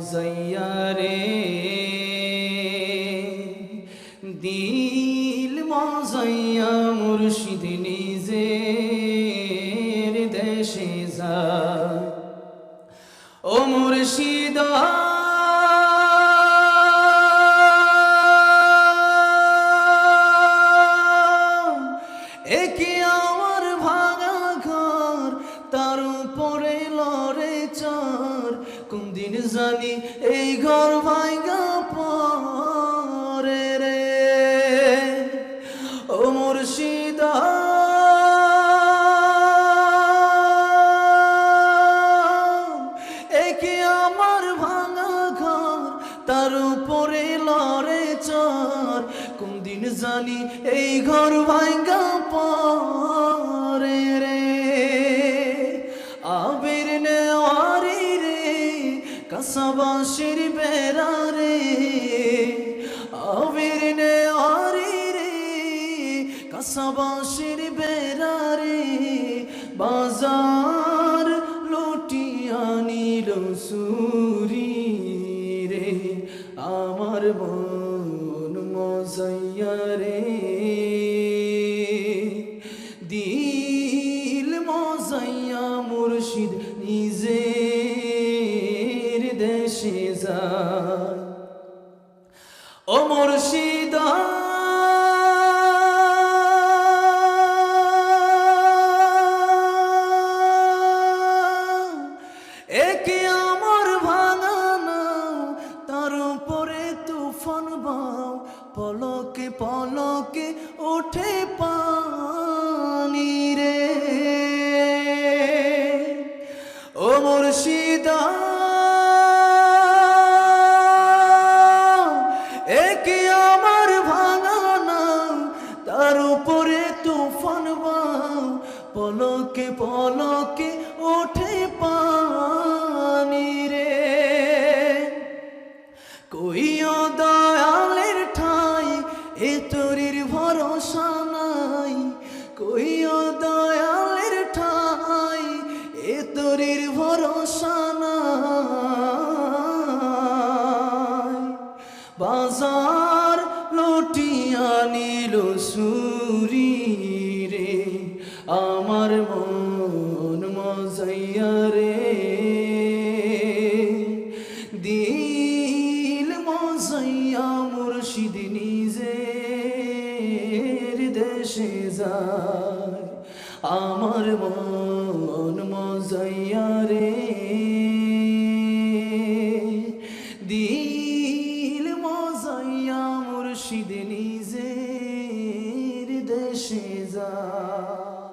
মজাইয়া রে দিল মজাইয়া মুর্শিদ নিজের দেশে যায় ও মুর্শিদ একে আমার ভাঙা ঘর তার উপরে লড়ে চার কোন দিন জানি এই ঘর ভাঙা পরে রে ও মুর্শিদ একে আমার ভাঙা ঘর তার উপরে লড়ে চার কোন দিন জানি এই ঘর ভাঙা পরে রে আবির নেওয়ারি রে কাসাবাসির বেড়া রে আবির নেওয়ারি রে কাসাবাসির বেড়া রে বাজার লুটিয়া নিল সুরি রে আমার মন মজাইয়া রে দিল মজাইয়া মুর্শিদ নিজের দেশে যায় ও মুর্শিদ একে আমার ভাঙা নাও তার উপরে তুফান বাও পলকে পলকে ওঠে পানি রে ও মুর্শিদ একে আমার ভাঙা নাও তার উপরে তুফান বাও পলকে পলকে ওঠে পানি রে কইও দয়ালের ঠাই এ তোরির ভরসা নাই কইও দয়ালের ঠাই এ তোরির ভরসা নাই বাজার লুটিয়া নিল সুরি রে আমার মন মজাইয়া রে দিল মজাইয়া মুর্শিদ নিজের দেশে যায় আমার মন মজাইয়া রে দিল মজাইয়া মুর্শিদ নিজের দেশে যায়।